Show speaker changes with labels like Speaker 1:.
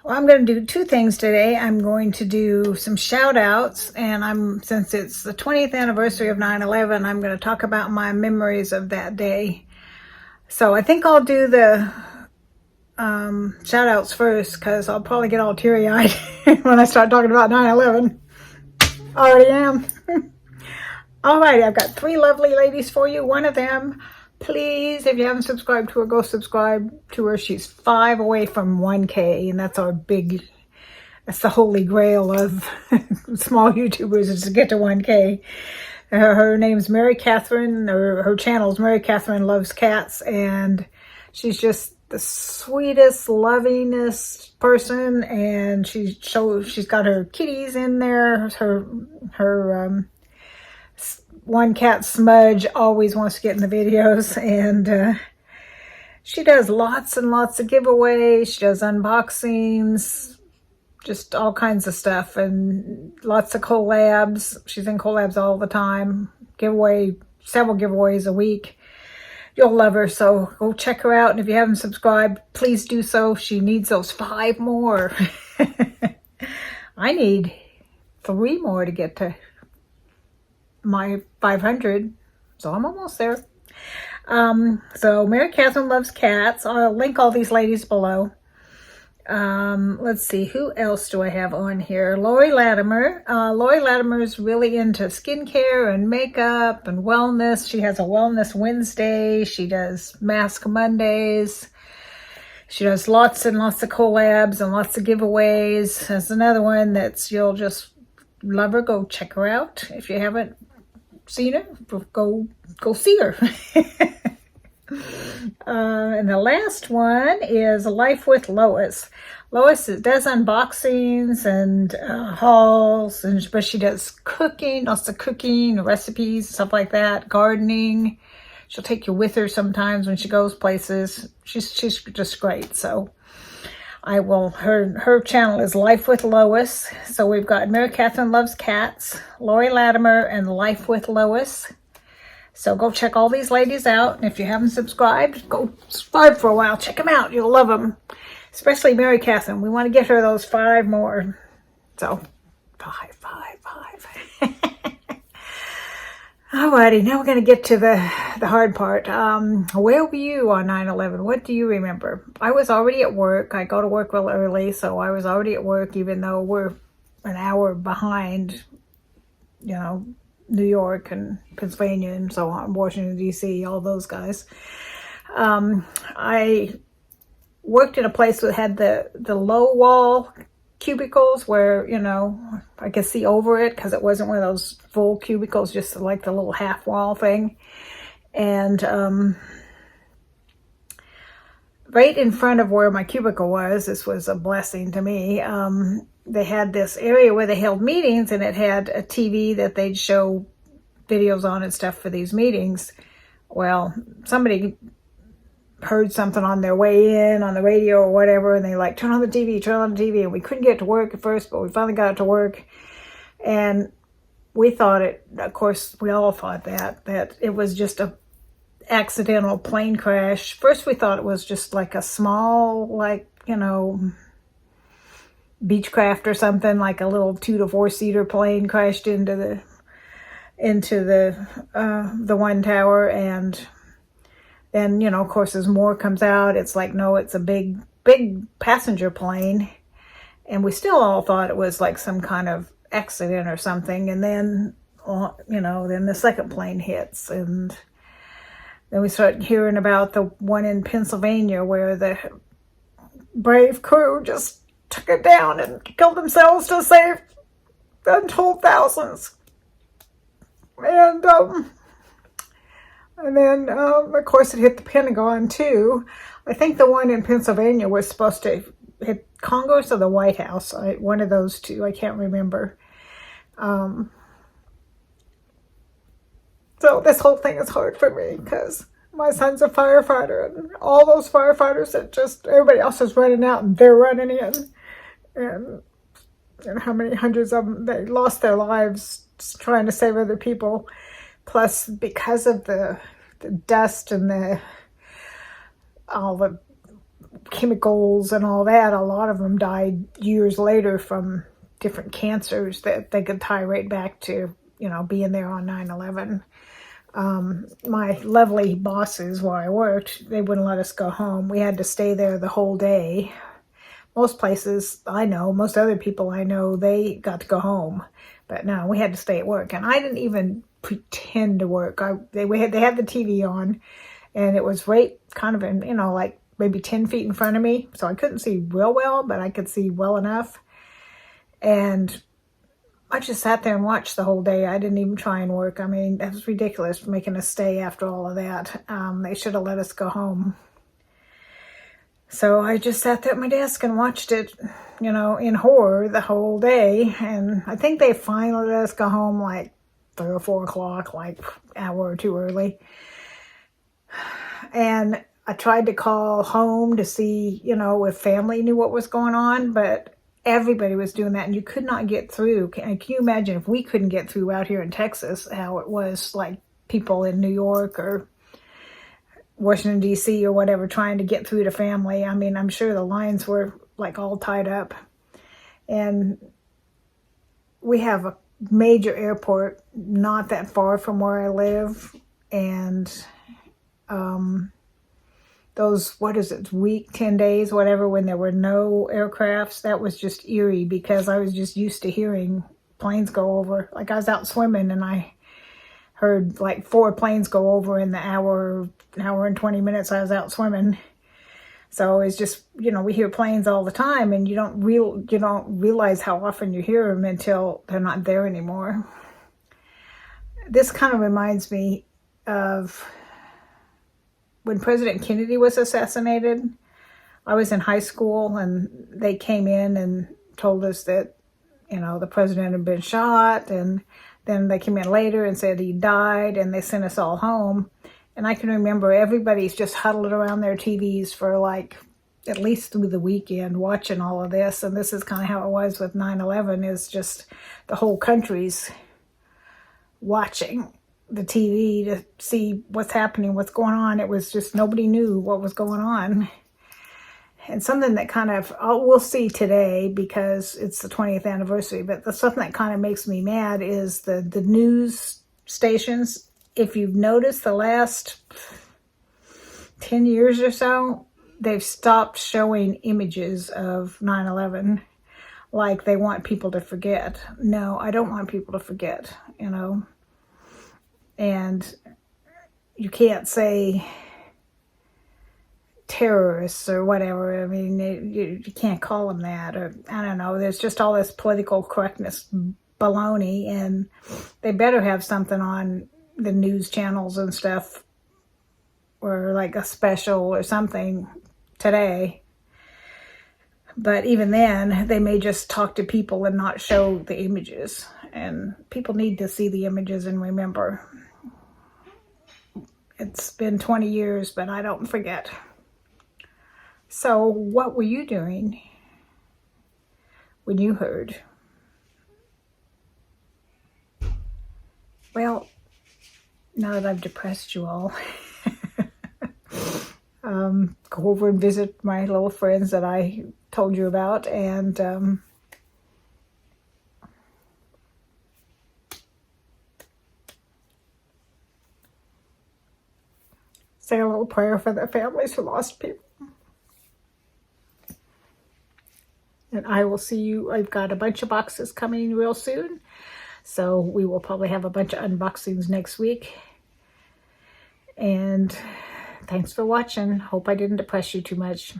Speaker 1: Well, I'm going to do two things today. I'm going to do some shout outs, and since it's the 20th anniversary of 9/11, I'm going to talk about my memories of that day. So I think I'll do the shout outs first because I'll probably get all teary eyed when I start talking about 9/11. Already am. All right, I've got three lovely ladies for you. One of them, please, if you haven't subscribed to her, go subscribe to her. She's 5 away from 1K, and that's the holy grail of small YouTubers, is to get to 1K. Her name's Mary Catherine, or her channel's Mary Catherine Loves Cats, and she's just the sweetest, lovingest person, and she's got her kitties in there. Her one cat Smudge always wants to get in the videos, and she does lots and lots of giveaways. She does unboxings, just all kinds of stuff, and lots of collabs. She's in collabs all the time. Several giveaways a week. You'll love her, so go check her out. And if you haven't subscribed, please do so. She needs those 5 more. I need 3 more to get to my 500, so I'm almost there. So Mary Catherine Loves Cats. I'll link all these ladies below. Let's see, who else do I have on here? Laurie Latimer. Laurie Latimer is really into skincare and makeup and wellness. She has a Wellness Wednesday. She does Mask Mondays. She does lots and lots of collabs and lots of giveaways. There's another one you'll just love her. Go check her out. If you haven't seen her, go see her. And the last one is Life with Lois. Lois does unboxings and hauls, but she does cooking, lots of cooking, recipes, stuff like that, gardening. She'll take you with her sometimes when she goes places. She's just great. So her channel is Life with Lois. So we've got Mary Catherine Loves Cats, Laurie Latimer, and Life with Lois. So go check all these ladies out. And if you haven't subscribed, go subscribe for a while. Check them out. You'll love them. Especially Mary Catherine. We want to get her those 5 more. So, 5. Alrighty, now we're going to get to the hard part. Where were you on 9/11? What do you remember? I was already at work. I go to work real early, so I was already at work, even though we're an hour behind, New York and Pennsylvania and so on, Washington, D.C., all those guys. I worked in a place that had the low wall cubicles where, I could see over it because it wasn't one of those full cubicles, just like the little half wall thing. And right in front of where my cubicle was, this was a blessing to me, they had this area where they held meetings, and it had a TV that they'd show videos on and stuff for these meetings. Well, somebody heard something on their way in on the radio or whatever, and they turn on the TV, and we couldn't get to work at first, but we finally got to work. And we thought we all thought that it was just a accidental plane crash. First we thought it was just like a small, Beechcraft or something, like a little 2 to 4 seater plane crashed into the one tower. And then, of course, as more comes out, it's like, no, it's a big passenger plane. And we still all thought it was like some kind of accident or something. And then, then the second plane hits. And then we start hearing about the one in Pennsylvania where the brave crew just took it down and killed themselves to save untold thousands. And then, of course, it hit the Pentagon, too. I think the one in Pennsylvania was supposed to hit Congress or the White House. One of those two. I can't remember. So this whole thing is hard for me because my son's a firefighter, and all those firefighters everybody else is running out and they're running in. And how many hundreds of them, they lost their lives trying to save other people. Plus, because of the dust and all the chemicals and all that. A lot of them died years later from different cancers that they could tie right back to, being there on 9/11. My lovely bosses where I worked, they wouldn't let us go home. We had to stay there the whole day. Most places I know, most other people I know, they got to go home. But no, we had to stay at work. And I didn't even pretend to work. They had the TV on, and it was right kind of in, like maybe 10 feet in front of me. So I couldn't see real well, but I could see well enough. And I just sat there and watched the whole day. I didn't even try and work. I mean, that was ridiculous making us stay after all of that. They should have let us go home. So I just sat there at my desk and watched it, in horror the whole day. And I think they finally let us go home like 3 or 4 o'clock, like an hour or two early. And I tried to call home to see, if family knew what was going on, but everybody was doing that and you could not get through. Can you imagine if we couldn't get through out here in Texas, how it was like people in New York or Washington, D.C. or whatever, trying to get through to family. I mean, I'm sure the lines were like all tied up. And we have a major airport not that far from where I live. And those, 10 days, whatever, when there were no aircrafts, that was just eerie because I was just used to hearing planes go over. Like I was out swimming and I heard like 4 planes go over in the hour and 20 minutes I was out swimming. So it's just, we hear planes all the time and you don't realize how often you hear them until they're not there anymore. This kind of reminds me of when President Kennedy was assassinated. I was in high school and they came in and told us that, the president had been shot, and then they came in later and said he died, and they sent us all home. And I can remember everybody's just huddled around their TVs for like at least through the weekend watching all of this. And this is kind of how it was with 9/11, is just the whole country's watching the TV to see what's happening, what's going on. It was just nobody knew what was going on. And something that kind of, we'll see today because it's the 20th anniversary, but something that kind of makes me mad is the news stations. If you've noticed the last 10 years or so, they've stopped showing images of 9/11 like they want people to forget. No, I don't want people to forget, And you can't say terrorists or whatever. I mean, you can't call them that, or I don't know. There's just all this political correctness baloney, and they better have something on the news channels and stuff, or like a special or something today. But even then, they may just talk to people and not show the images. And people need to see the images and remember. It's been 20 years, but I don't forget. So what were you doing when you heard? Well, now that I've depressed you all, go over and visit my little friends that I told you about, and say a little prayer for the families who lost people. And I will see you. I've got a bunch of boxes coming real soon, so we will probably have a bunch of unboxings next week. And thanks for watching. Hope I didn't depress you too much.